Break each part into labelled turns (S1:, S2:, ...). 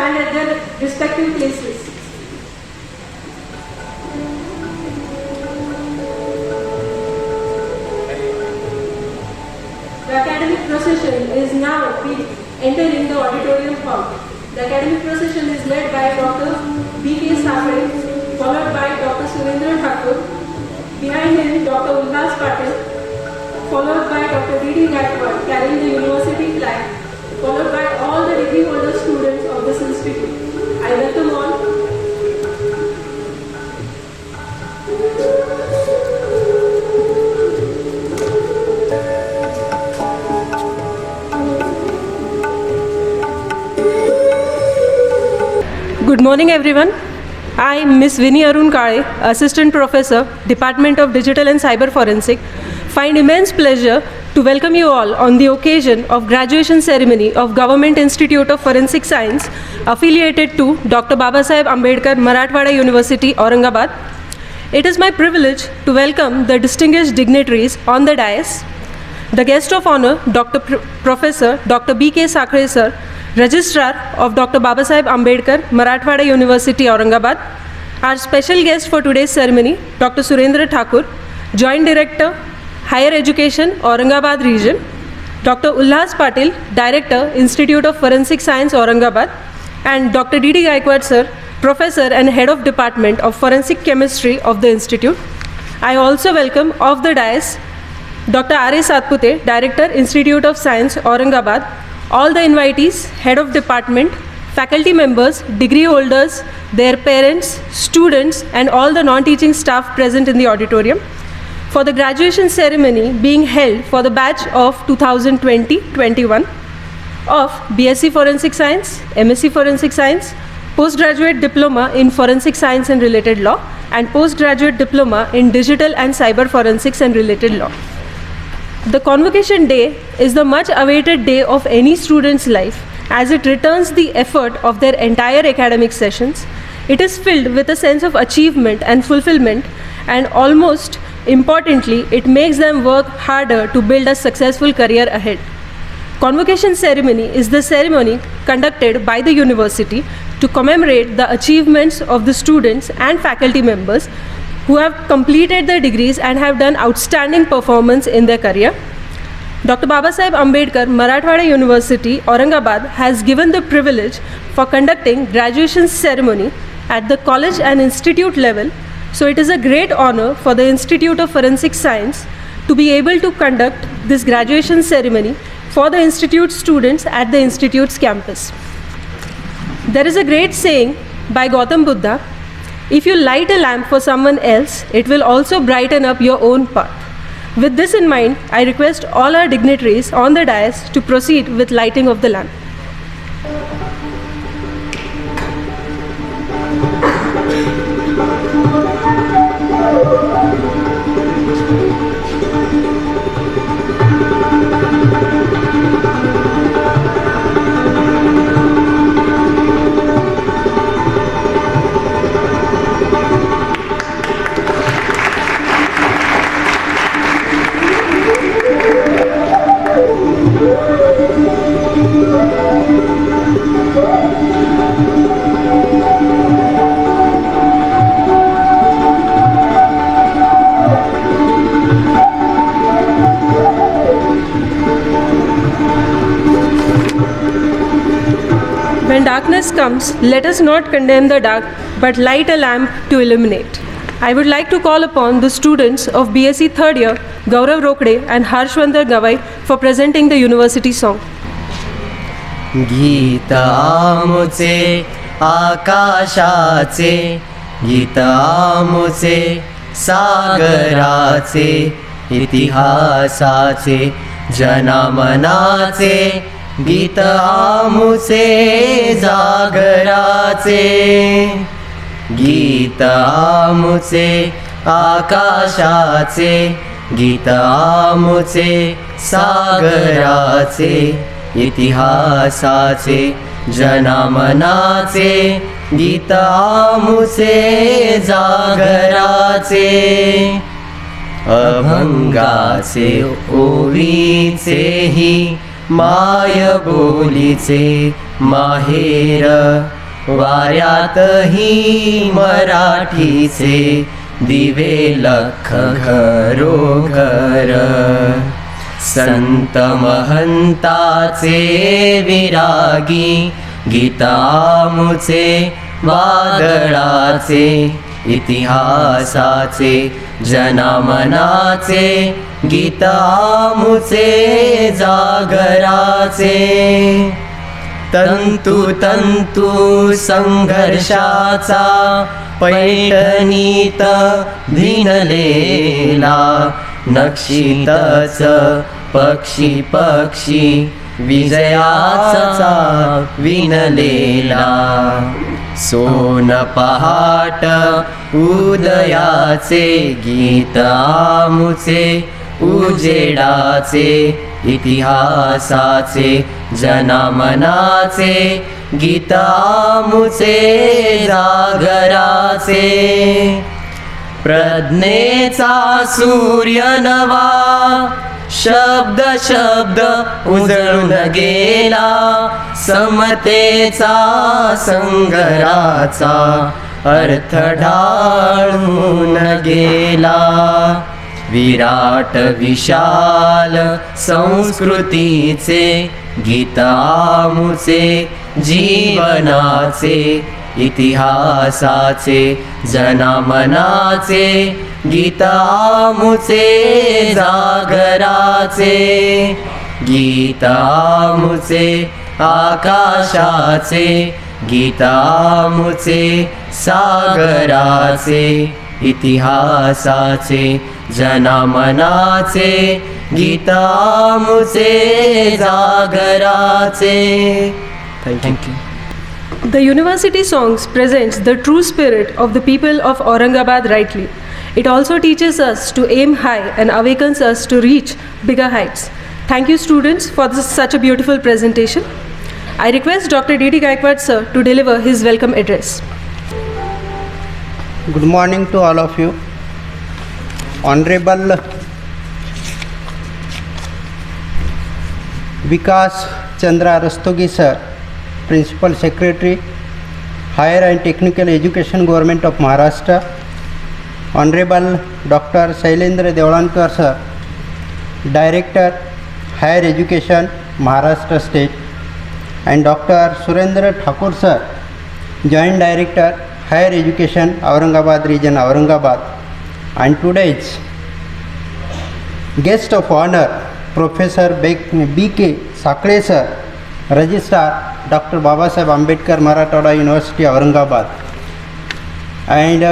S1: stand at their respective places. The academic procession is now entering the auditorium hall. The academic procession is led by Dr. B.K. Sakre, followed by Dr. Surendra Thakur. Behind him, Dr. Ulhas Patil, followed by Dr. D.D. Gaikwad carrying the university flag, followed by all the degree holder students of this institute. I welcome all. Good morning everyone. I am Ms. Vinny Arun Kale, Assistant Professor, Department of Digital and Cyber Forensic, find immense pleasure to welcome you all on the occasion of graduation ceremony of Government Institute of Forensic Science affiliated to Dr. Babasaheb Ambedkar Marathwada University, Aurangabad. It is my privilege to welcome the distinguished dignitaries on the dais. The guest of honor, Professor Dr. B.K. Sakre sir, Registrar of Dr. Babasaheb Ambedkar Marathwada University, Aurangabad. Our special guest for today's ceremony, Dr. Surendra Thakur, Joint Director, Higher Education, Aurangabad Region. Dr. Ulhas Patil, Director, Institute of Forensic Science, Aurangabad. And Dr. D.D. Gaikwad sir, Professor and Head of Department of Forensic Chemistry of the Institute. I also welcome off the dais Dr. R.A. Satpute, Director, Institute of Science, Aurangabad, all the invitees, Head of Department, faculty members, degree holders, their parents, students, and all the non-teaching staff present in the auditorium for the graduation ceremony being held for the batch of 2020-21 of BSc Forensic Science, MSc Forensic Science, Postgraduate Diploma in Forensic Science and Related Law, and Postgraduate Diploma in Digital and Cyber Forensics and Related Law. The convocation day is the much awaited day of any student's life as it returns the effort of their entire academic sessions. It is filled with a sense of achievement and fulfillment, and almost importantly, it makes them work harder to build a successful career ahead. Convocation ceremony is the ceremony conducted by the university to commemorate the achievements of the students and faculty members who have completed their degrees and have done outstanding performance in their career. Dr. Babasaheb Ambedkar Marathwada University, Aurangabad has given the privilege for conducting graduation ceremony at the college and institute level. So it is a great honor for the Institute of Forensic Science to be able to conduct this graduation ceremony for the institute students at the institute's campus. There is a great saying by Gautam Buddha, if you light a lamp for someone else, it will also brighten up your own path. With this in mind, I request all our dignitaries on the dais to proceed with lighting of the lamp. When darkness comes, let us not condemn the dark, but light a lamp to illuminate. I would like to call upon the students of BSc third year, Gaurav Rokde and Harshvandar Gawai for presenting the university song.
S2: गीत आमुचे आकाशाचे, गीत आमुचे सागराचे, इतिहासाचे जनमनाचे, गीत आमुचे जागराचे, गीत आमुचे आकाशाचे, गीत आमुचे सागराचे, इतिहासाचे जनमनाचे, गीत आमुचे जागराचे, अभंगाचे ओवीचेही my बोलीचे माहेर वाऱ्यातही मराठीचे दिवे लख घरोघर संत महंताचे विरागी गीत आमुचे वादळाचे इतिहासाचे जनामनाचे गीत आमुचे जागराचे तंतु तंतु संघर्षाचा पैठणीत भिनलेला नक्षितच पक्षी पक्षी विजयाचा विणलेला सोन पहाट उदयाचे गीत आमुचे उजेडाचे इतिहासाचे जनामनाचे गीत आमुचे जागराचे प्रज्ञेचा सूर्य नवा शब्द शब्द उजळून गेला समतेचा संघराचा अर्थ ढाळून गेला विराट विशाल संस्कृतीचे गीत आमुचे जीवनाचे इतिहासाचे जनामनाचे गीत आमुचे जागराचे गीत आमुचे आकाशाचे गीत आमुचे सागराचे इतिहासाचे जनामनाचे गीत आमुचे जागराचे thank you
S1: The university songs presents the true spirit of the people of Aurangabad rightly. It also teaches us to aim high and awakens us to reach bigger heights. Thank you students for such a beautiful presentation. I request Dr. D.D. Gaikwad sir to deliver his welcome address.
S3: Good morning to all of you. Honorable Vikas Chandra Rastogi sir, Principal Secretary, Higher and Technical Education Government of Maharashtra, Honorable Dr. Shailendra Devlankar sir, Director, Higher Education, Maharashtra State, and Dr. Surendra Thakur sir, Joint Director, Higher Education, Aurangabad Region, Aurangabad, and today's guest of honor, Professor B.K. Sakle sir, Registrar, Dr. Babasaheb Ambedkar Marathwada University, Aurangabad, and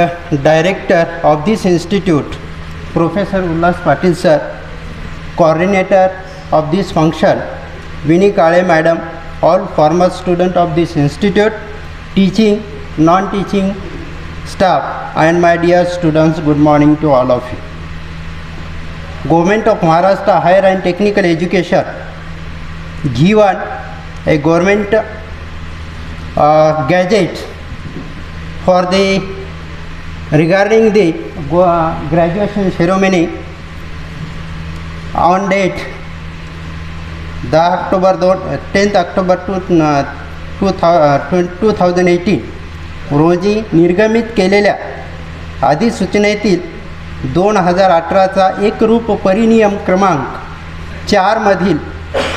S3: Director of this institute, Professor Ullas Patil sir, Coordinator of this function, Vinny Kale Madam, all former students of this institute, teaching, non-teaching staff, and my dear students, good morning to all of you. Government of Maharashtra Higher and Technical Education given a government gadget for the regarding the graduation ceremony on date 10th October 2018 रोजी निर्गमित केलेल्या अधिसूचनेतील 2018चा एकरूप परिनियम क्रमांक 4 मधील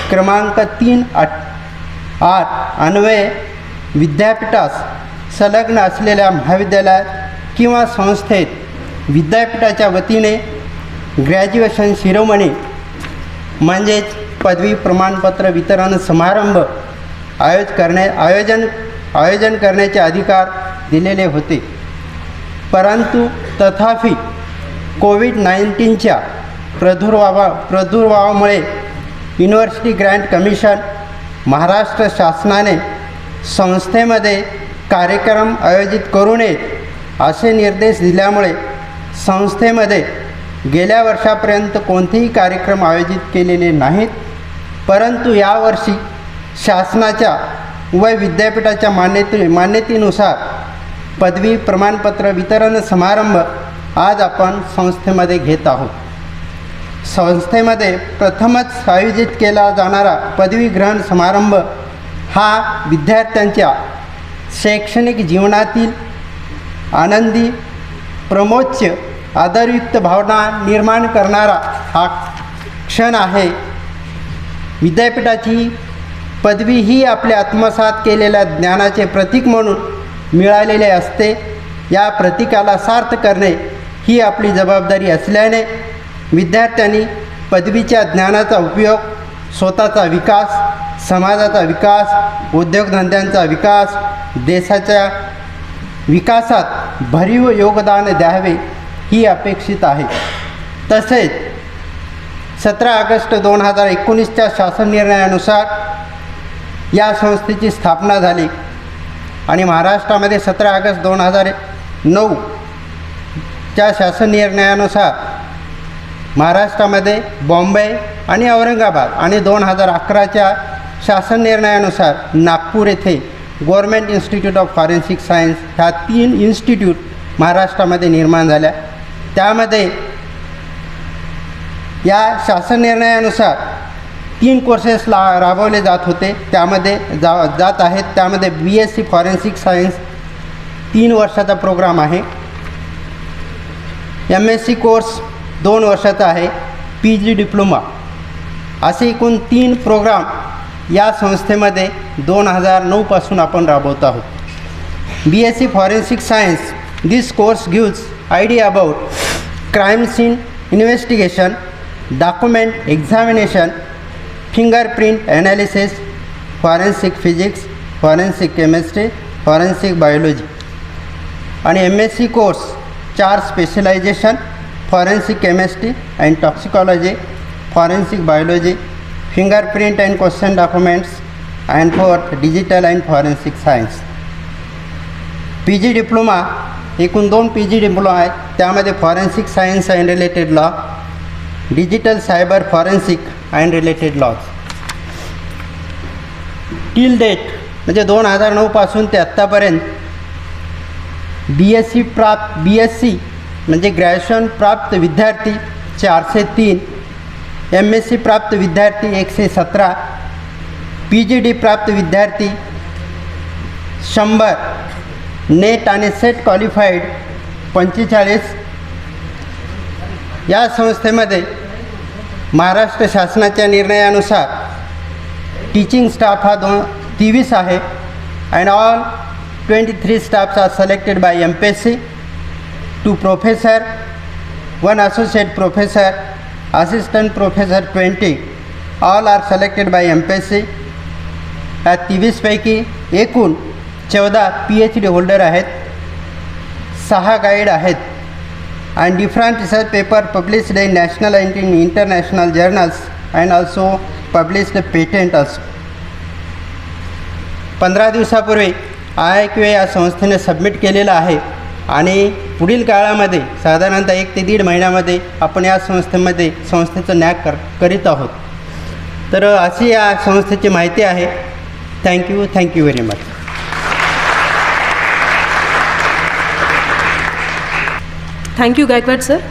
S3: क्रमांक 3.8 अन्वये विद्यापीठास संलग्न असलेल्या महाविद्यालयात किंवा संस्थेत विद्यापीठाच्या वतीने ग्रॅज्युएशन शिरोमणी म्हणजेच पदवी प्रमाणपत्र वितरण समारंभ आयोजन करण्याचे अधिकार दिलेले होते. परंतु तथापि कोविड-19च्या प्रादुर्भावामुळे युनिव्हर्सिटी ग्रँट कमिशन महाराष्ट्र शासनाने संस्थेमध्ये कार्यक्रम आयोजित करू नयेत असे निर्देश दिल्यामुळे संस्थेमध्ये गेल्या वर्षापर्यंत कोणतेही कार्यक्रम आयोजित केलेले नाहीत. परंतु यावर्षी शासनाच्या व विद्यापीठाच्या मान्यतेनुसार पदवी प्रमाणपत्र वितरण समारंभ आज आपण संस्थेमध्ये घेत आहोत. संस्थेमध्ये प्रथमच आयोजित केला जाणारा पदवी ग्रहण समारंभ हा विद्यार्थ्यांच्या शैक्षणिक जीवनातील आनंदी प्रमोच्च आदरयुक्त भावना निर्माण करणारा हा क्षण आहे. विद्यापीठाची पदवी ही आपल्या आत्मसात केलेल्या ज्ञानाचे प्रतीक म्हणून मिळालेले असते. या प्रतीकाला सार्थ करणे ही आपली जबाबदारी असल्याने विद्यार्थ्यांनी पदवीच्या ज्ञानाचा उपयोग स्वतःचा विकास, समाजाचा विकास, उद्योगधंद्यांचा विकास, देशाच्या विकासात भरीव योगदान द्यावे ही अपेक्षित आहे. तसेच 17 ऑगस्ट 2019च्या शासन निर्णयानुसार या संस्थेची स्थापना झाली आणि महाराष्ट्रामध्ये 17 ऑगस्ट 2009च्या शासन निर्णयानुसार महाराष्ट्रामध्ये बॉम्बे आणि औरंगाबाद आणि 2011च्या शासन निर्णयानुसार नागपूर येथे government institute of forensic science ह्या 3 इन्स्टिट्यूट महाराष्ट्रामध्ये निर्माण झाल्या. त्यामध्ये या शासन निर्णयानुसार 3 कोर्सेस राबवले जात होते. त्यामध्ये जात आहेत. त्यामध्ये BSc फॉरेन्सिक सायन्स 3 वर्षाचा प्रोग्राम आहे. MSc कोर्स 2 वर्षाचा आहे. PG डिप्लोमा असे एकूण 3 प्रोग्राम या संस्थेमध्ये 2009पासून आपण राबवत आहोत. BSc forensic science, this course gives idea about crime scene investigation, document examination, fingerprint analysis, forensic physics, forensic chemistry, forensic biology. आणि MSc course 4 specialization, forensic chemistry and toxicology, forensic biology, fingerprint and question documents and 4th digital and forensic science. PG diploma एकूण 2 PG diploma आहेत. त्यामध्ये forensic science and related law, digital cyber forensic and related laws. Till date म्हणजे 2009पासून ते आत्तापर्यंत BSc म्हणजे graduation प्राप्त विद्यार्थी 403, MSc प्राप्त विद्यार्थी 117, PGD प्राप्त विद्यार्थी 100, नेट आणि सेट क्वालिफाईड 45. या संस्थेमध्ये महाराष्ट्र शासनाच्या निर्णयानुसार टीचिंग स्टाफ हा 23 आहे. And all 23 staffs are selected by MPSC, 2 professor, 1 associate professor, assistant professor 20, all are selected by MPSC. या 23पैकी एकूण 14 PhD होल्डर आहेत, 6 गाईड आहेत. and different research paper published in national and in international journals and also published patent also. 15 दिवसापूर्वी IIQA या संस्थेने submit केलेलं आहे आणि पुढील काळामध्ये साधारणतः 1 ते 1.5 महिन्यामध्ये आपण या संस्थेचं न्याय करीत आहोत. तर अशी या संस्थेची माहिती आहे. Thank you very much.
S1: Thank you, Gaikwad sir.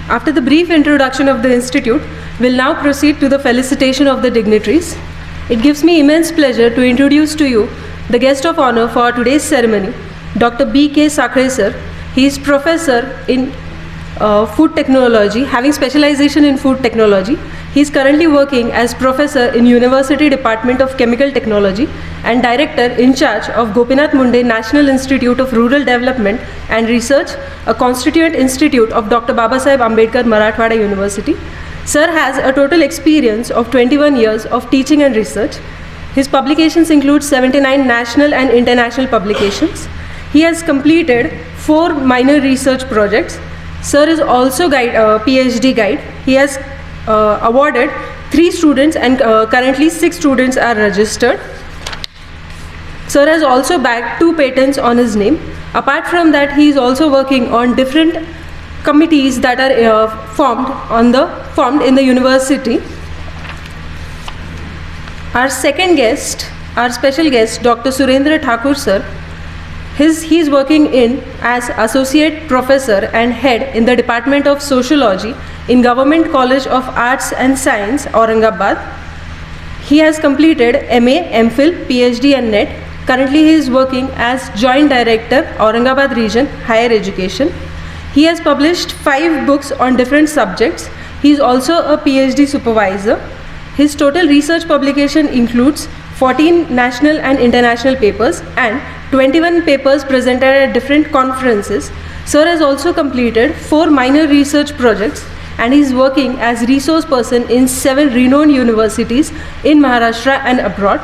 S1: After the brief introduction of the institute, we'll now proceed to the felicitation of the dignitaries. It gives me immense pleasure to introduce to you the guest of honor for today's ceremony, Dr. B.K. Sakre sir. He is professor in food technology, having specialization in food technology. He is currently working as professor in University Department of Chemical Technology and director in charge of Gopinath Munde National Institute of Rural Development and Research, a constituent institute of Dr. Babasaheb Ambedkar Marathwada University. Sir has a total experience of 21 years of teaching and research. His publications include 79 national and international publications. He has completed 4 minor research projects. Sir is also PhD guide. He has awarded 3 students and currently 6 students are registered. Sir has also bagged 2 patents on his name. Apart from that, he is also working on different committees that are formed in the university. Our second guest, our special guest, Dr. Surendra Thakur sir. He is working as associate professor and head in the Department of Sociology in Government College of Arts and Science, Aurangabad. He has completed MA, MPhil, PhD and NET. Currently he is working as Joint Director, Aurangabad Region, Higher Education. He has published 5 books on different subjects. He is also a PhD supervisor. His total research publication includes 14 national and international papers and 21 papers presented at different conferences. Sir has also completed 4 minor research projects and he is working as resource person in 7 renowned universities in Maharashtra and abroad.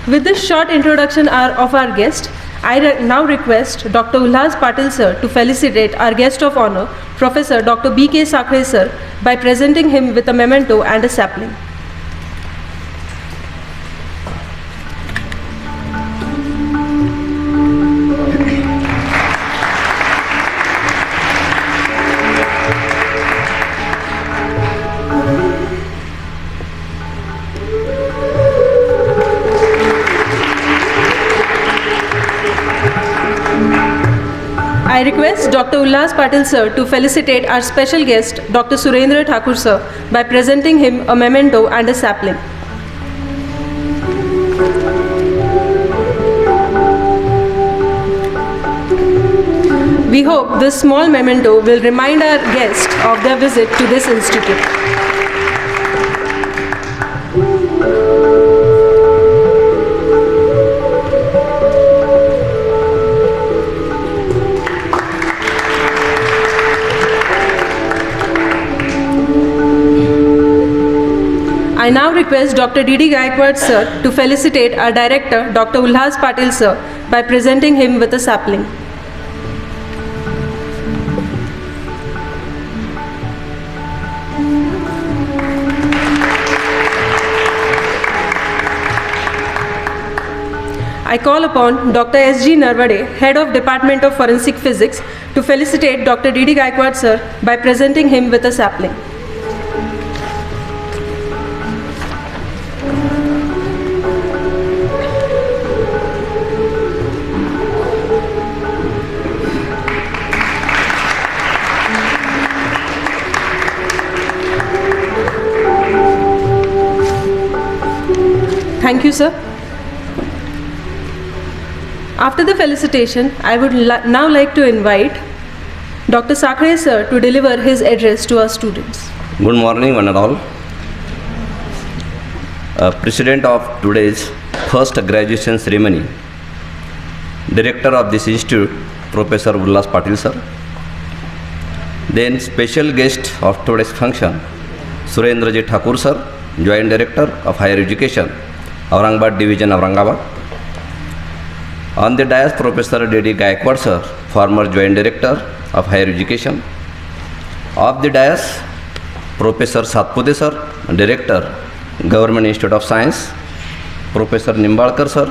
S1: With this short introduction of our guest, I now request Dr. Ulhas Patil sir to felicitate our guest of honor, Professor Dr. B.K. Sakre sir, by presenting him with a memento and a sapling. I request Dr. Ulhas Patil sir to felicitate our special guest, Dr. Surendra Thakur sir, by presenting him a memento and a sapling. We hope this small memento will remind our guest of their visit to this institute. I now request Dr. D.D. Gaikwad sir to felicitate our director, Dr. Ulhas Patil sir, by presenting him with a sapling. I call upon Dr. S.G. Narvade, Head of Department of Forensic Physics, to felicitate Dr. D.D. Gaikwad sir by presenting him with a sapling. Thank you, sir. After the felicitation, I would now like to invite Dr. Sakre sir to deliver his address to our students.
S4: Good morning, one and all. President of today's first graduation ceremony, Director of this institute, Professor Ulhas Patil sir. Then special guest of today's function, Surendra J. Thakur sir, Joint Director of Higher Education, Aurangabad Division, Aurangabad. On the dais, Professor D.D. Gaikwad sir, former Joint Director of Higher Education. Of the dais, Professor Satpude sir, Director, Government Institute of Science. Professor Nimbalkar sir,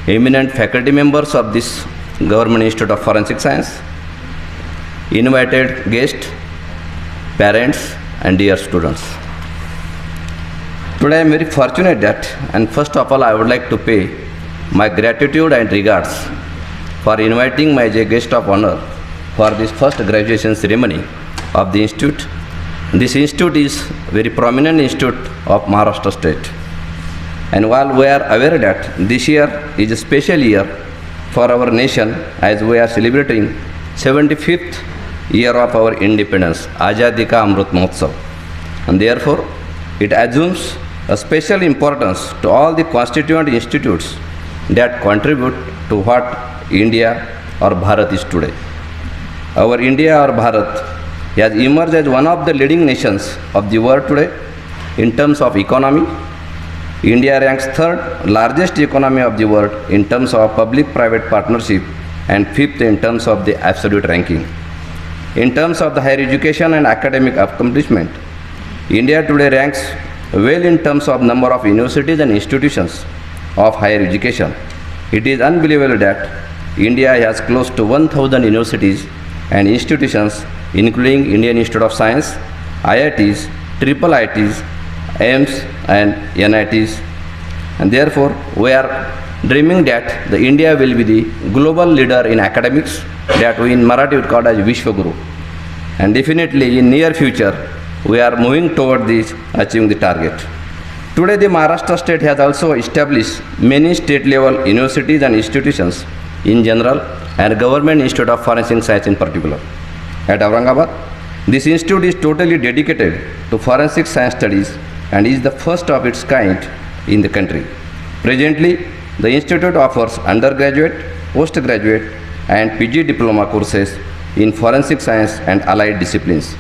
S4: eminent faculty members of this Government Institute of Forensic Science. Invited guests, parents and dear students. Today I am very fortunate that, and first of all I would like to pay my gratitude and regards for inviting my guest of honor for this first graduation ceremony of the institute. This institute is very prominent institute of Maharashtra state. And while we are aware that this year is a special year for our nation as we are celebrating 75th year of our independence, Azadi Ka Amrit Mahotsav. And therefore, it assumes a special importance to all the constituent institutes that contribute to what India or Bharat is today. Our India or Bharat has emerged as one of the leading nations of the world today in terms of economy. India ranks 3rd largest economy of the world in terms of public-private partnership and 5th in terms of the absolute ranking. In terms of the higher education and academic accomplishment, India today ranks well in terms of number of universities and institutions of higher education. It is unbelievable that India has close to 1,000 universities and institutions, including Indian Institute of Science, IITs, triple IITs, AIIMS and NITs. And therefore, we are dreaming that the India will be the global leader in academics that we in Marathi would call as Vishwaguru. And definitely in near future, we are moving toward this achieving the target. Today, the Maharashtra state has also established many state-level universities and institutions in general and Government Institute of Forensic Science in particular. At Aurangabad, this institute is totally dedicated to forensic science studies and is the first of its kind in the country. Presently, the institute offers undergraduate, postgraduate, and PG diploma courses in forensic science and allied disciplines.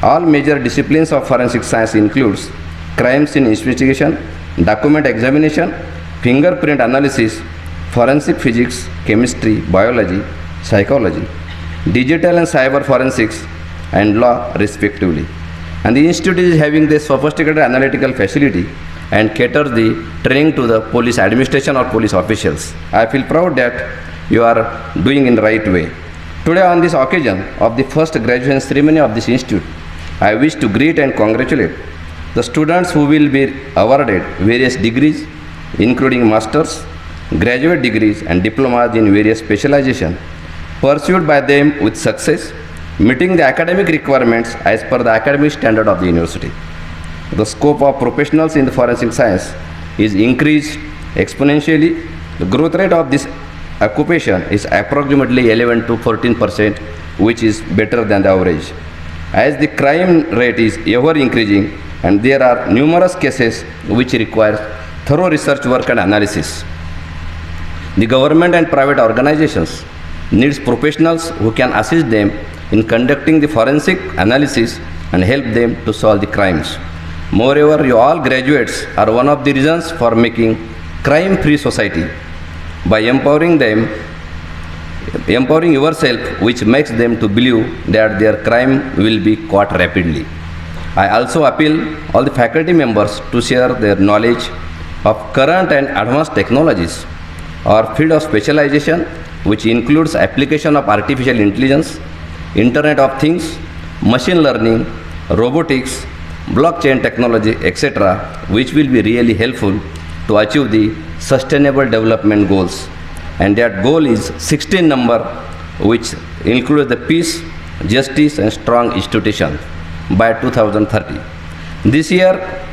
S4: All major disciplines of forensic science includes crime scene investigation, document examination, fingerprint analysis, forensic physics, chemistry, biology, psychology, digital and cyber forensics, and law respectively. And the institute is having this sophisticated analytical facility and caters the training to the police administration or police officials. I feel proud that you are doing in the right way. Today on this occasion of the first graduation ceremony of this institute, I wish to greet and congratulate the students who will be awarded various degrees including masters, graduate degrees and diplomas in various specializations pursued by them with success, meeting the academic requirements as per the academic standard of the university. The scope of professionals in the forensic science is increased exponentially. The growth rate of this occupation is approximately 11 to 14%, which is better than the average. As the crime rate is ever increasing and there are numerous cases which require thorough research work and analysis. The government and private organizations needs professionals who can assist them in conducting the forensic analysis and help them to solve the crimes. Moreover, you all graduates are one of the reasons for making crime-free society by empowering yourself, which makes them to believe that their crime will be caught rapidly. I also appeal all the faculty members to share their knowledge of current and advanced technologies or field of specialization, which includes application of artificial intelligence, Internet of Things, machine learning, robotics, blockchain technology, etc., which will be really helpful to achieve the sustainable development goals. And that goal is 16 number, which includes the peace, justice and strong institution by 2030. This year,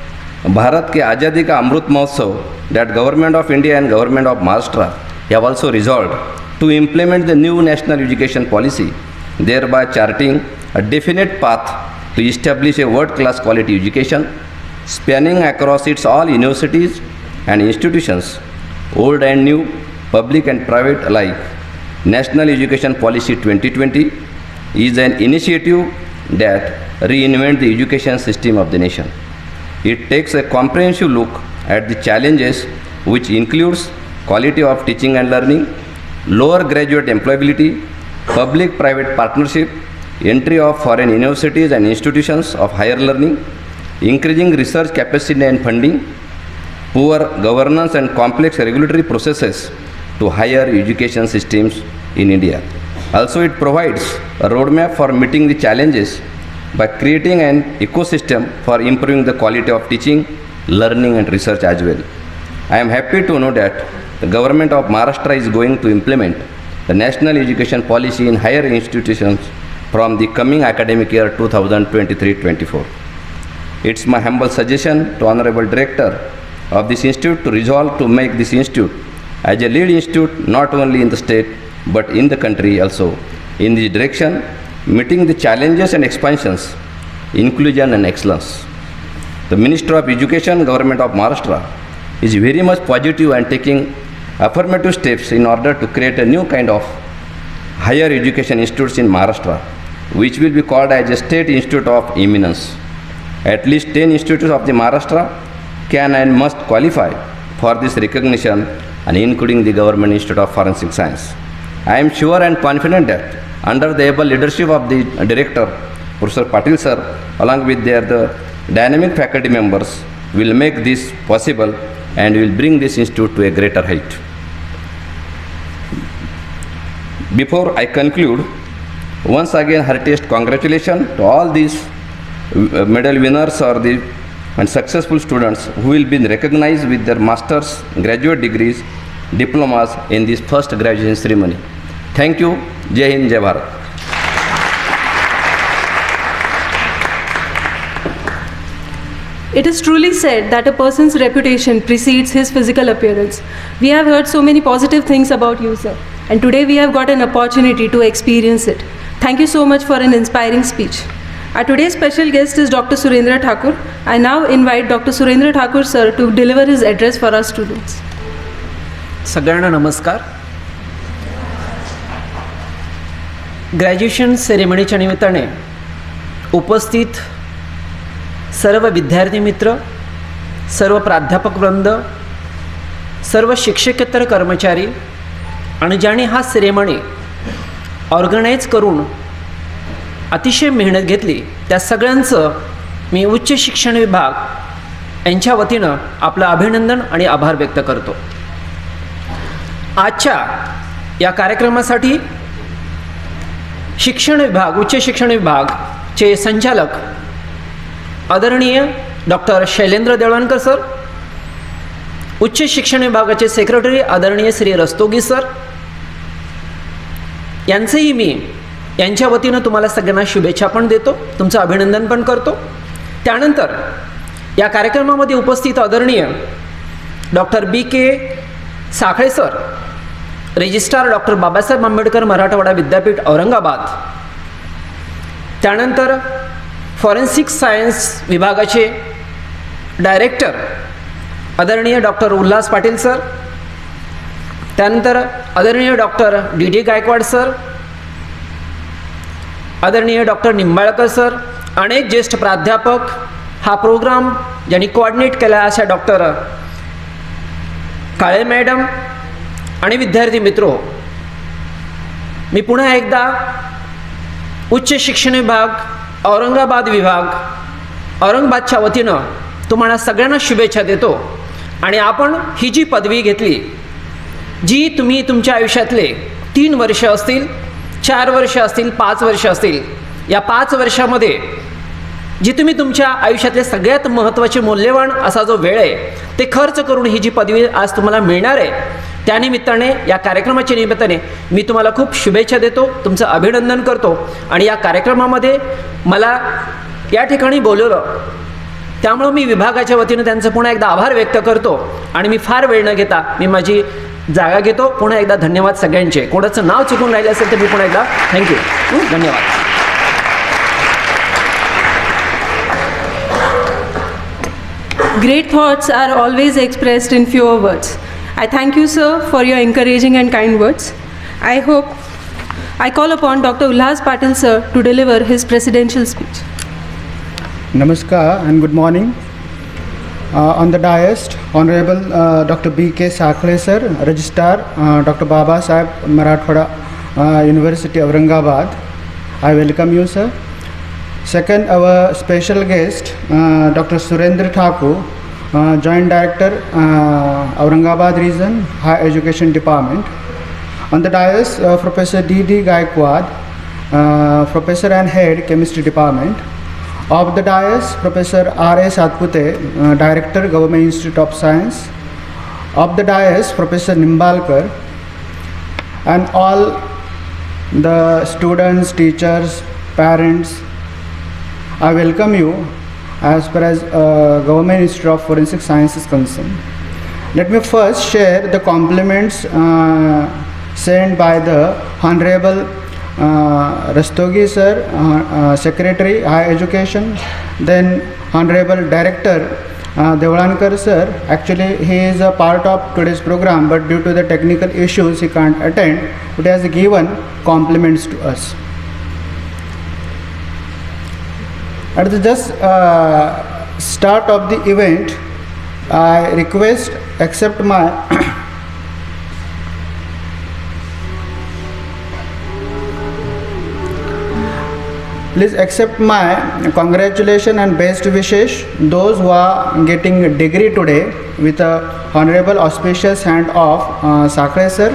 S4: Bharat के आज़ादी का Amrit Mahotsav that Government of India and Government of Maharashtra have also resolved to implement the new national education policy, thereby charting a definite path to establish a world-class quality education spanning across its all universities and institutions, old and new, public and private alike. National Education Policy 2020 is an initiative that reinvents the education system of the nation. It takes a comprehensive look at the challenges, which includes quality of teaching and learning, lower graduate employability, public-private partnership, entry of foreign universities and institutions of higher learning, increasing research capacity and funding, poor governance and complex regulatory processes to higher education systems in India. Also, it provides a roadmap for meeting the challenges by creating an ecosystem for improving the quality of teaching, learning and research as well. I am happy to know that the Government of Maharashtra is going to implement the National Education Policy in higher institutions from the coming academic year 2023-24. It's my humble suggestion to Honorable Director of this institute to resolve to make this institute as a lead institute not only in the state but in the country also in this direction, meeting the challenges and expansions, inclusion and excellence. The Minister of Education, Government of Maharashtra, is very much positive and taking affirmative steps in order to create a new kind of higher education institutes in Maharashtra, which will be called as a State Institute of Eminence. At least 10 institutes of the Maharashtra can and must qualify for this recognition, and including the Government Institute of Forensic Science. I am sure and confident that under the able leadership of the Director, Professor Patil sir, along with the dynamic faculty members, will make this possible and will bring this institute to a greater height. Before I conclude, once again heartiest congratulations to all these medal winners and successful students who will be recognized with their masters, graduate degrees, diplomas in this first graduation ceremony. Thank you. Jai Hind, Jai Bharat.
S1: It is truly said that a person's reputation precedes his physical appearance. We have heard so many positive things about you, sir, and today we have got an opportunity to experience it. Thank you so much for an inspiring speech. Our today's special guest is Dr. Surendra Thakur. I now invite Dr. Surendra Thakur, sir, to deliver his address for our students.
S5: सगळ्यांना नमस्कार. Graduation सेरेमनीच्या निमित्ताने उपस्थित सर्व विद्यार्थी मित्र, सर्व प्राध्यापक वृंद, सर्व शिक्षकेतर कर्मचारी आणि ज्यांनी हा सेरेमनी ऑर्गनाईज करून अतिशय मेहनत घेतली त्या सगळ्यांचं मी उच्च शिक्षण विभाग यांच्या वतीनं आपलं अभिनंदन आणि आभार व्यक्त करतो. आजच्या या कार्यक्रमासाठी शिक्षण विभाग, उच्च शिक्षण विभागचे संचालक आदरणीय डॉक्टर शैलेंद्र देवळणकर सर, उच्च शिक्षण विभागाचे सेक्रेटरी आदरणीय श्री रस्तोगी सर, यांचंही मी यांच्या वतीनं तुम्हाला सगळ्यांना शुभेच्छा पण देतो, तुमचं अभिनंदन पण करतो. त्यानंतर या कार्यक्रमामध्ये उपस्थित आदरणीय doctor BK Sakhale sir, registrar doctor Babasaheb Ambedkar Marathwada Vidyapeeth Aurangabad, त्यानंतर फॉरेन्सिक सायन्स विभागाचे डायरेक्टर आदरणीय डॉक्टर उल्हास पाटील सर, त्यानंतर आदरणीय डॉक्टर DD गायकवाड सर, आदरणीय डॉक्टर निंबाळकर सर, अनेक ज्येष्ठ प्राध्यापक, हा प्रोग्राम ज्यांनी कोऑर्डिनेट केला अशा डॉक्टर काळे मॅडम आणि विद्यार्थी मित्रो, मी पुन्हा एकदा उच्च शिक्षण विभाग औरंगाबाद विभाग औरंगाबादच्या वतीनं तुम्हाला सगळ्यांना शुभेच्छा देतो. आणि आपण ही जी पदवी घेतली, जी तुम्ही तुमच्या आयुष्यातले 3 वर्ष असतील, 4 वर्ष असतील, 5 वर्ष असतील, या 5 वर्षामध्ये जी तुम्ही तुमच्या आयुष्यातले सगळ्यात महत्त्वाचे मौल्यवान असा जो वेळ आहे ते खर्च करून ही जी पदवी आज तुम्हाला मिळणार आहे, त्यानिमित्ताने या कार्यक्रमाच्या निमित्ताने मी तुम्हाला खूप शुभेच्छा देतो, तुमचं अभिनंदन करतो. आणि या कार्यक्रमामध्ये मला या ठिकाणी बोलवलं त्यामुळं मी विभागाच्या वतीनं त्यांचं पुन्हा एकदा आभार व्यक्त करतो. आणि मी फार वेळ न घेता मी माझी जागा घेतो. पुन्हा एकदा धन्यवाद सगळ्यांचे. कोणाचं नाव चुकून राहिलं असेल तर मी पुन्हा एकदा थँक्यू, धन्यवाद.
S1: Great thoughts are always expressed in fewer words. I thank you, sir, for your encouraging and kind words. I call upon Dr. Ulhas Patil, sir, to deliver his presidential speech.
S6: Namaskar and good morning. On the dais, Honorable Dr. BK Sakhle sir, Registrar Dr. Baba Saheb Marathwada University Aurangabad. I welcome you, sir. Second, our special guest, Dr. Surendra Thakur, Joint Director, Aurangabad Region, Higher Education Department. On the dais, Professor D.D. Gaikwad, Professor and Head, Chemistry Department. Of the dais, Professor R.A. Satpute, Director, Government Institute of Science. Of the dais, Professor Nimbalkar, and all the students, teachers, parents, I welcome you as far as Government Institute of Forensic Science is concerned. Let me first share the compliments sent by the Honorable Rastogi sir, Secretary Higher Education, then Honorable Director Devlankar sir. Actually he is a part of today's program, but due to the technical issues he can't attend, but he has given compliments to us. At the just start of the event, I request accept my please accept my congratulations and best wishes those who are getting a degree today with a honorable auspicious hand of Sakre sir.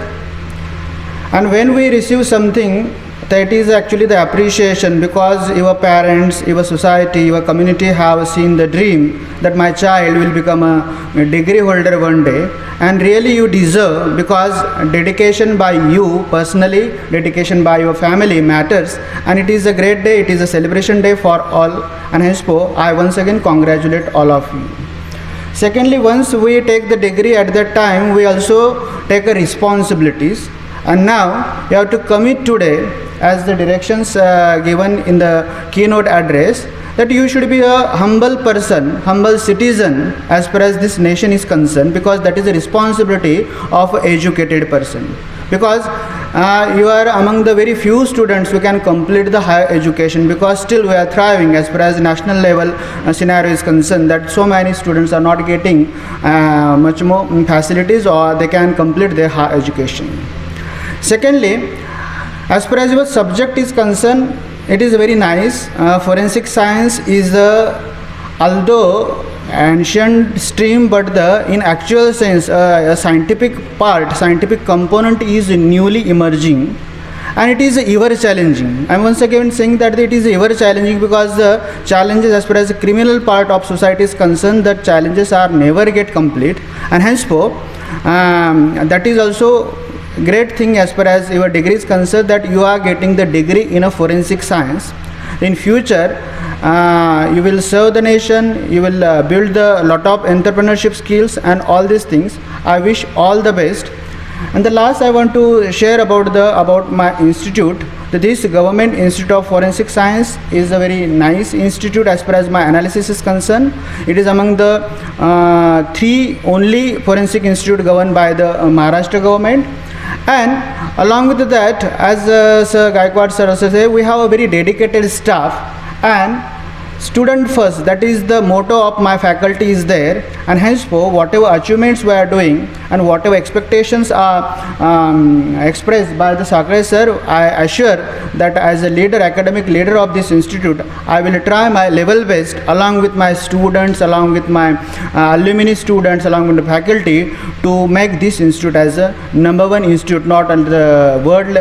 S6: And when we receive something that is actually the appreciation, because your parents, your society, your community have seen the dream that my child will become a degree holder one day, and really you deserve, because dedication by you personally, dedication by your family matters, and it is a great day, it is a celebration day for all, and henceforth I once again congratulate all of you. Secondly, once we take the degree, at that time we also take a responsibilities, and now you have to commit today, as the directions given in the keynote address, that you should be a humble person, humble citizen as far as this nation is concerned, because that is a responsibility of an educated person. Because you are among the very few students who can complete the higher education, because still we are thriving as far as national level scenario is concerned, that so many students are not getting much more facilities, or they can complete their higher education. Secondly, as far as your subject is concerned, it is very nice. Forensic science is although ancient stream, but in actual sense a scientific part, scientific component is newly emerging, and it is ever challenging. I am once again saying that it is ever challenging, because the challenges as far as the criminal part of society is concerned, that challenges are never get complete, and henceforth that is also great thing as far as your degree is concerned, that you are getting the degree in a forensic science. In future you will serve the nation, you will build a lot of entrepreneurship skills and all these things. I wish all the best. And the last I want to share about my institute, that this Government Institute of Forensic Science is a very nice institute as far as my analysis is concerned. It is among the 3 only forensic institute governed by the Maharashtra government. And along with that, as Sir Gaikwad sir also said, we have a very dedicated staff, and student first, that is the motto of my faculty is there, and henceforth whatever achievements we are doing and whatever expectations are expressed by the Sakle sir, I assure that as a leader, academic leader of this institute, I will try my level best along with my students, along with my alumni students, along with the faculty, to make this institute as a #1 institute, not at the world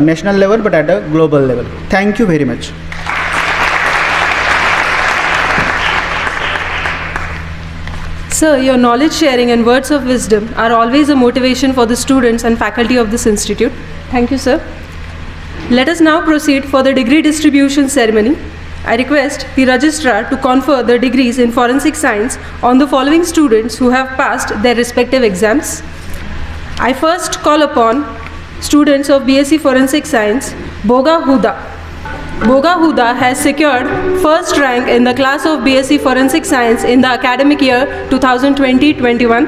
S6: national level, but at a global level. Thank you very much.
S1: Sir, your knowledge sharing and words of wisdom are always a motivation for the students and faculty of this institute. Thank you, sir. Let us now proceed for the degree distribution ceremony. I request the registrar to confer the degrees in forensic science on the following students who have passed their respective exams. I first call upon students of BSc Forensic Science, Boga Huda. Boga Huda has secured first rank in the class of BSc Forensic Science in the academic year 2020-21.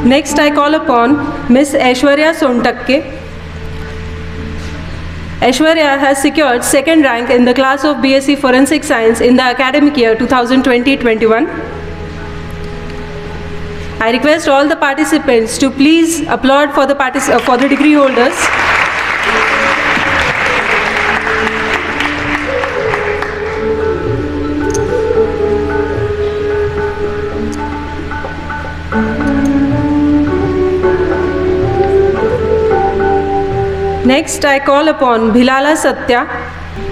S1: Next, I call upon Miss Aishwarya Sontakke. Aishwarya has secured second rank in the class of BSc Forensic Science in the academic year 2020-21. I request all the participants to please applaud for the degree holders. Next, I call upon Bhilala Satya.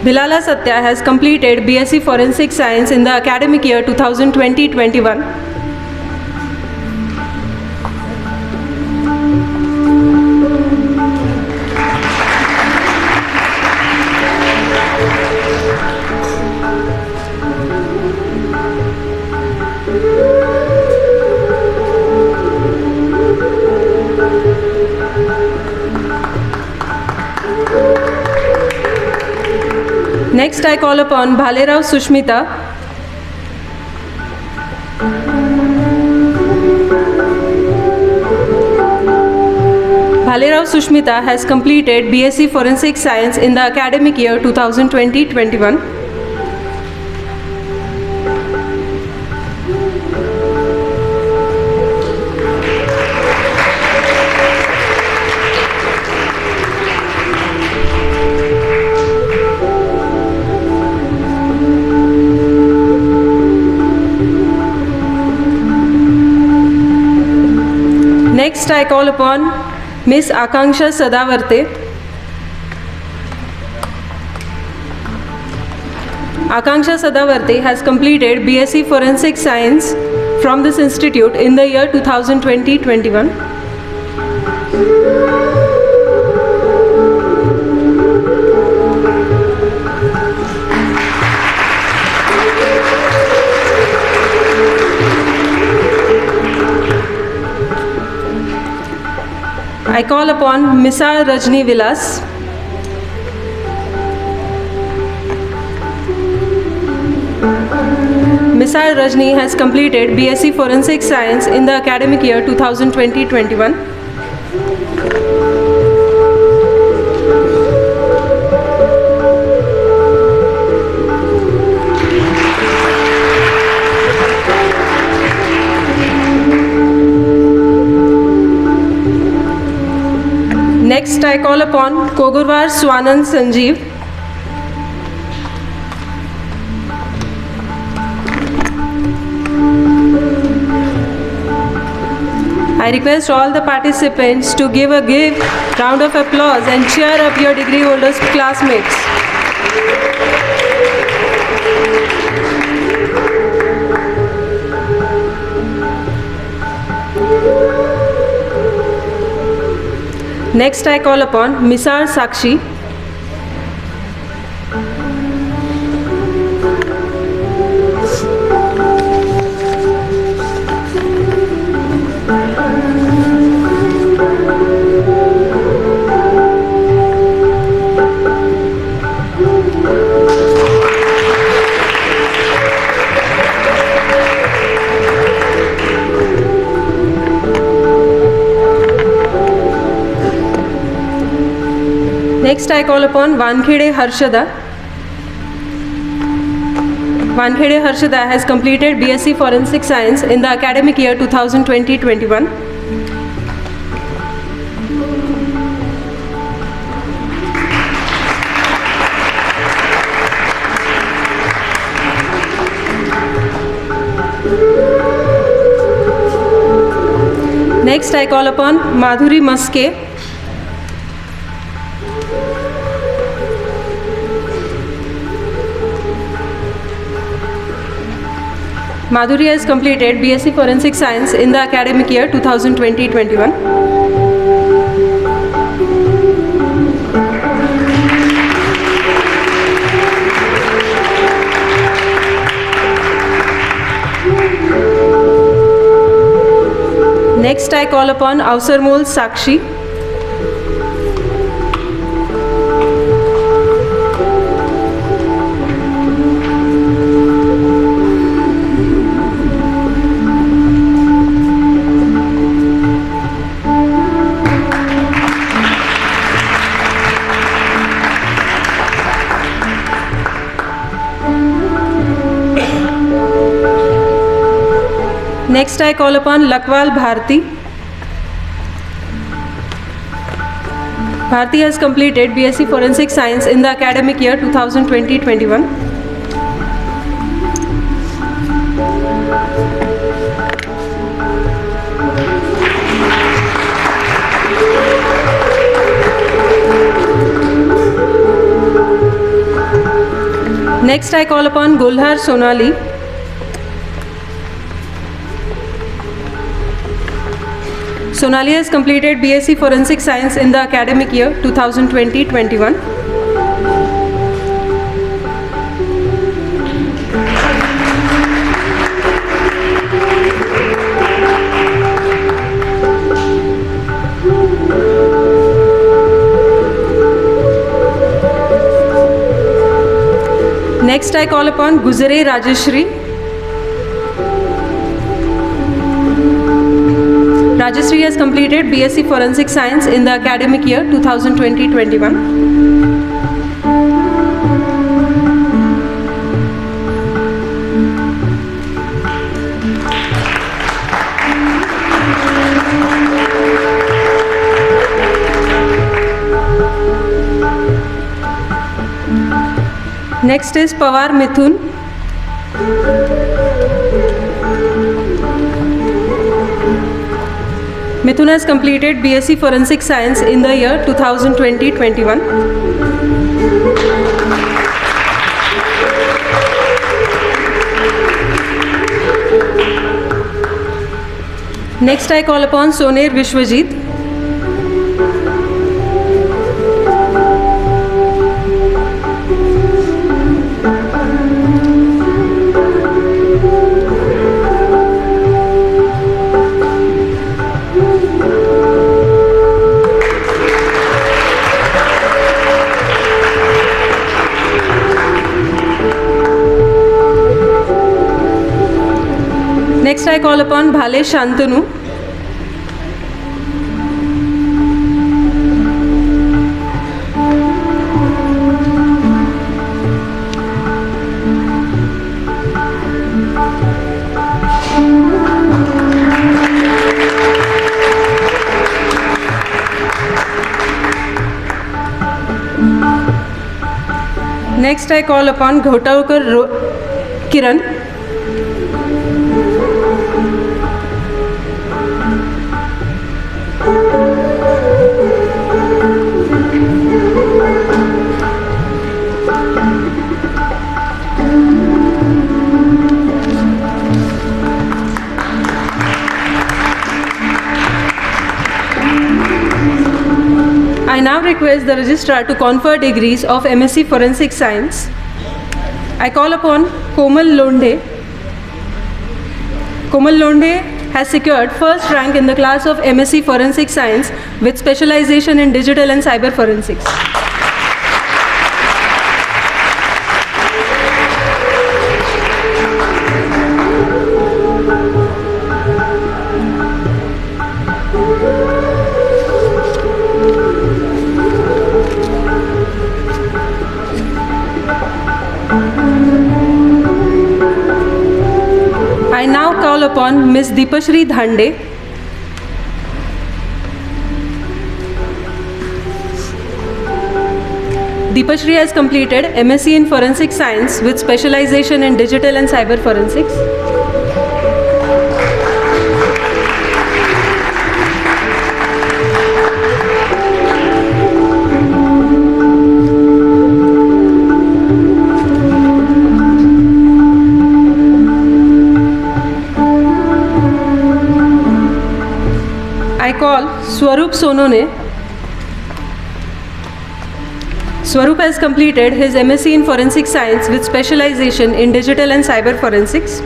S1: Bhilala Satya has completed BSc Forensic Science in the academic year 2020-21. Next, I call upon Bhalerao Sushmita. Bhalerao Sushmita has completed BSc Forensic Science in the academic year 2020-21. Next, I call upon Miss Akanksha Sadavarte. Akanksha Sadavarte has completed BSc Forensic Science from this institute in the year 2020-21. I call upon Misal Rajni Vilas. Misal Rajni has completed BSc Forensic Science in the academic year 2020-21. Next, I call upon Kogurwar Swanand Sanjeev. I request all the participants to give a round of applause and cheer up your degree holders' classmates. Next, I call upon Misal Sakshi. Next, I call upon Wankhede Harshada. Wankhede Harshada has completed BSc Forensic Science in the academic year 2020-21. Next, I call upon Madhuri Maske. Madhuri has completed BSc Forensic Science in the academic year 2020-21. Next, I call upon Avsarmol Sakshi. Next, I call upon Lakwal Bharti. Bharti has completed BSc Forensic Science in the academic year 2020-21. Next, I call upon Gulhar Sonali. Sonali has completed BSc Forensic Science in the academic year 2020-21. Next, I call upon Guzare Rajeshri. Rajeshri has completed BSc Forensic Science in the academic year 2020-21. Next is Pawar Mithun. Mithun has completed BSc Forensic Science in the year 2020-21. Next I call upon Soner Vishwajit. Next I call upon Bhale Shantanu. Next I call upon Ghotaukar Kiran. I now request the registrar to confer degrees of MSc Forensic Science. I call upon Komal Londe. Komal Londe has secured first rank in the class of MSc Forensic Science with specialization in digital and cyber forensics. I now call upon Ms. Deepashri Dhande. Deepashri has completed MSc in Forensic Science with specialization in digital and cyber forensics. I call Swarup Sonone. Swarup has completed his MSc in Forensic Science with specialization in digital and cyber forensics.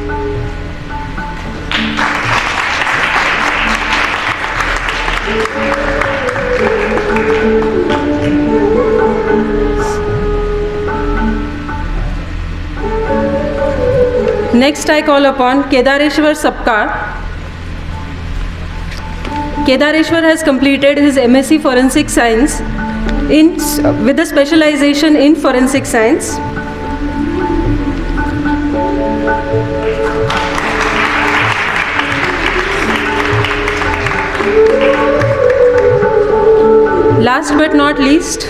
S1: Next I call upon Kedareshwar Sapkar. Kedareshwar has completed his MSc Forensic Science with a specialization in Forensic Science. Last but not least,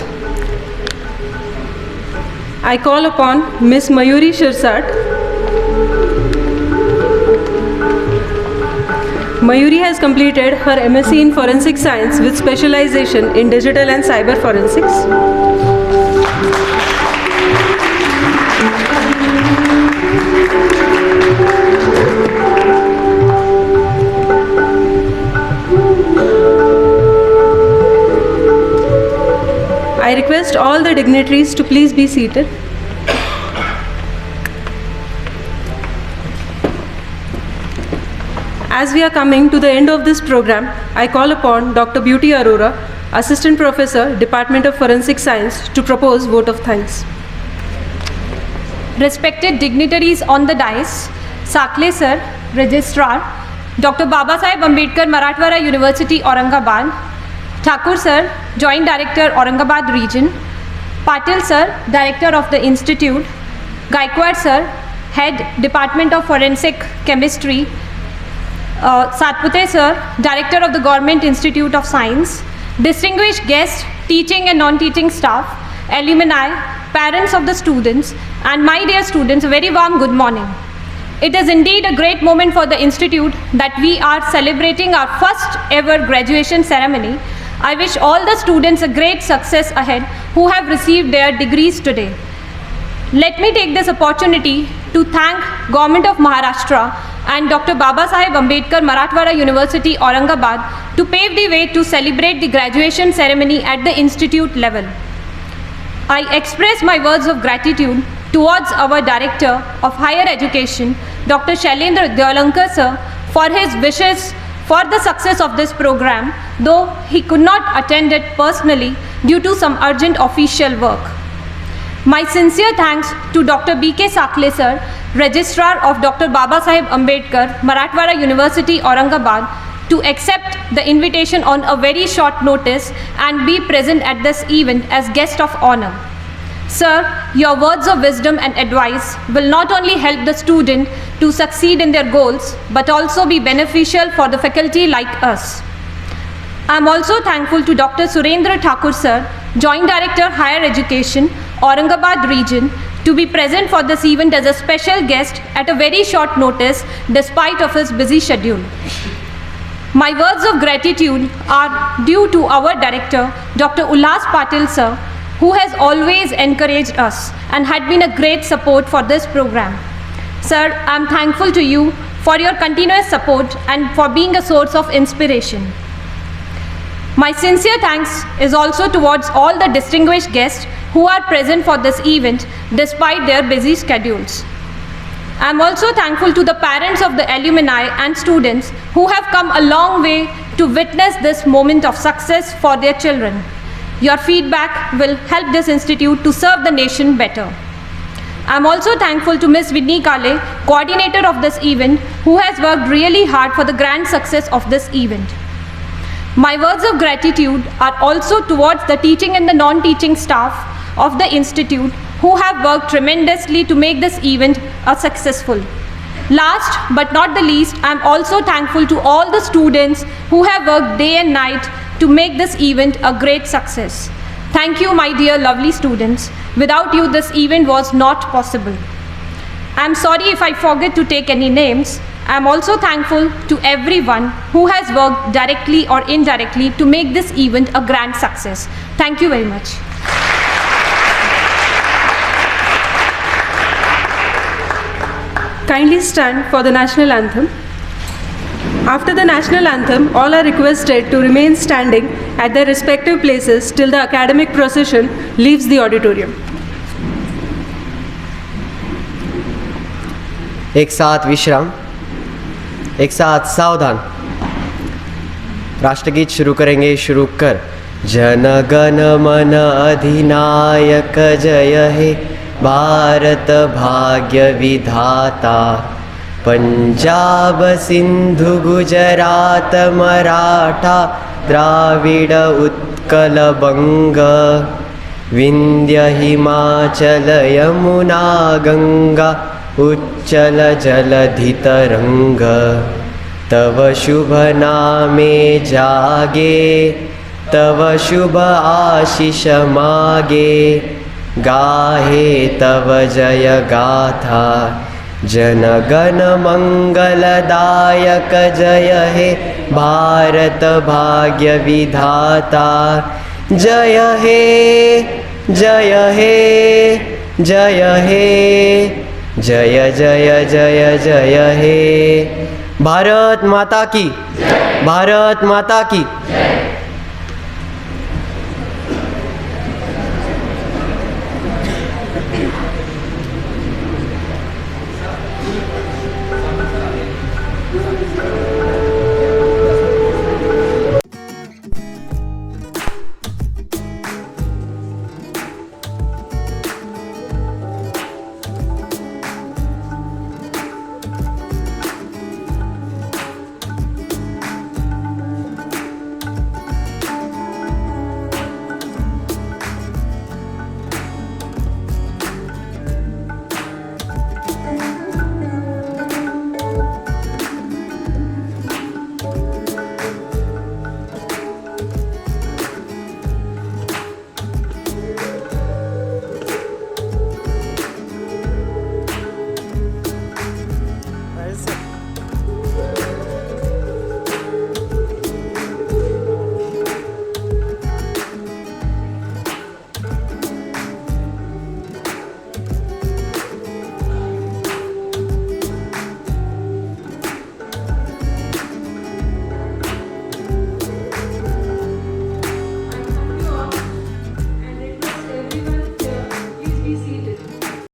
S1: I call upon Ms. Mayuri Shirsat. Mayuri has completed her MSc in Forensic Science with specialization in digital and cyber forensics. I request all the dignitaries to please be seated. As we are coming to the end of this program, I call upon Dr. Beauty Arora, Assistant Professor, Department of Forensic Science, to propose vote of thanks.
S7: Respected dignitaries on the dais, Sakle Sir, Registrar, Dr. Babasaheb Ambedkar Marathwada University, Aurangabad, Thakur Sir, Joint Director, Aurangabad Region, Patil Sir, Director of the Institute, Gaikwad Sir, Head, Department of Forensic Chemistry, Satpute Sir, Director of the Government Institute of Science, distinguished guests, teaching and non-teaching staff, alumni, parents of the students, and my dear students, a very warm good morning. It is indeed a great moment for the institute that we are celebrating our first ever graduation ceremony. I wish all the students a great success ahead who have received their degrees today. Let me take this opportunity to thank Government of Maharashtra and Dr. Babasaheb Ambedkar Marathwada University, Aurangabad to pave the way to celebrate the graduation ceremony at the institute level. I express my words of gratitude towards our Director of Higher Education, Dr. Shailendra Dewalankar sir, for his wishes for the success of this program, though he could not attend it personally due to some urgent official work. My sincere thanks to Dr. B.K. Sakle sir, Registrar of Dr. Babasaheb Ambedkar Marathwada University, Aurangabad, to accept the invitation on a very short notice and be present at this event as guest of honor. Sir, your words of wisdom and advice will not only help the student to succeed in their goals, but also be beneficial for the faculty like us. I am also thankful to Dr. Surendra Thakur sir, Joint Director Higher Education, Aurangabad region, to be present for this event as a special guest at a very short notice despite of his busy schedule. My words of gratitude are due to our director, Dr. Ullas Patil sir, who has always encouraged us and had been a great support for this program. Sir, I am thankful to you for your continuous support and for being a source of inspiration. My sincere thanks is also towards all the distinguished guests who are present for this event despite their busy schedules. I am also thankful to the parents of the alumni and students who have come a long way to witness this moment of success for their children. Your feedback will help this institute to serve the nation better. I am also thankful to Ms. Vinny Kale, coordinator of this event, who has worked really hard for the grand success of this event. My words of gratitude are also towards the teaching and the non-teaching staff of the institute who have worked tremendously to make this event successful. Last but not the least, I am also thankful to all the students who have worked day and night to make this event a great success. Thank you, my dear lovely students. Without you, this event was not possible. I am sorry if I forget to take any names. I am also thankful to everyone who has worked directly or indirectly to make this event a grand success. Thank you very much.
S1: Kindly stand for the national anthem. After the national anthem, all are requested to remain standing at their respective places till the academic procession leaves the auditorium.
S2: एक साथ विश्राम, एक साथ सावधान। राष्ट्रगीत शुरू करेंगे, शुरू कर। जन गण मन अधिनायक जय हे भारत भाग्य विधाता, पंजाब सिंधु गुजरात मराठा द्राविड उत्कल बंग, विंध्य हिमाचल यमुना गंगा उच्चल जलधि तरंग, तव शुभ नामे जागे, तव शुभ आशीष मागे, गाहे तव जय गाथा, जन गण मंगलदायक जय हे भारत भाग्य विधाता, जय हे जय हे जय हे जय जय जय जय हे। भारत माता की, भारत माता की।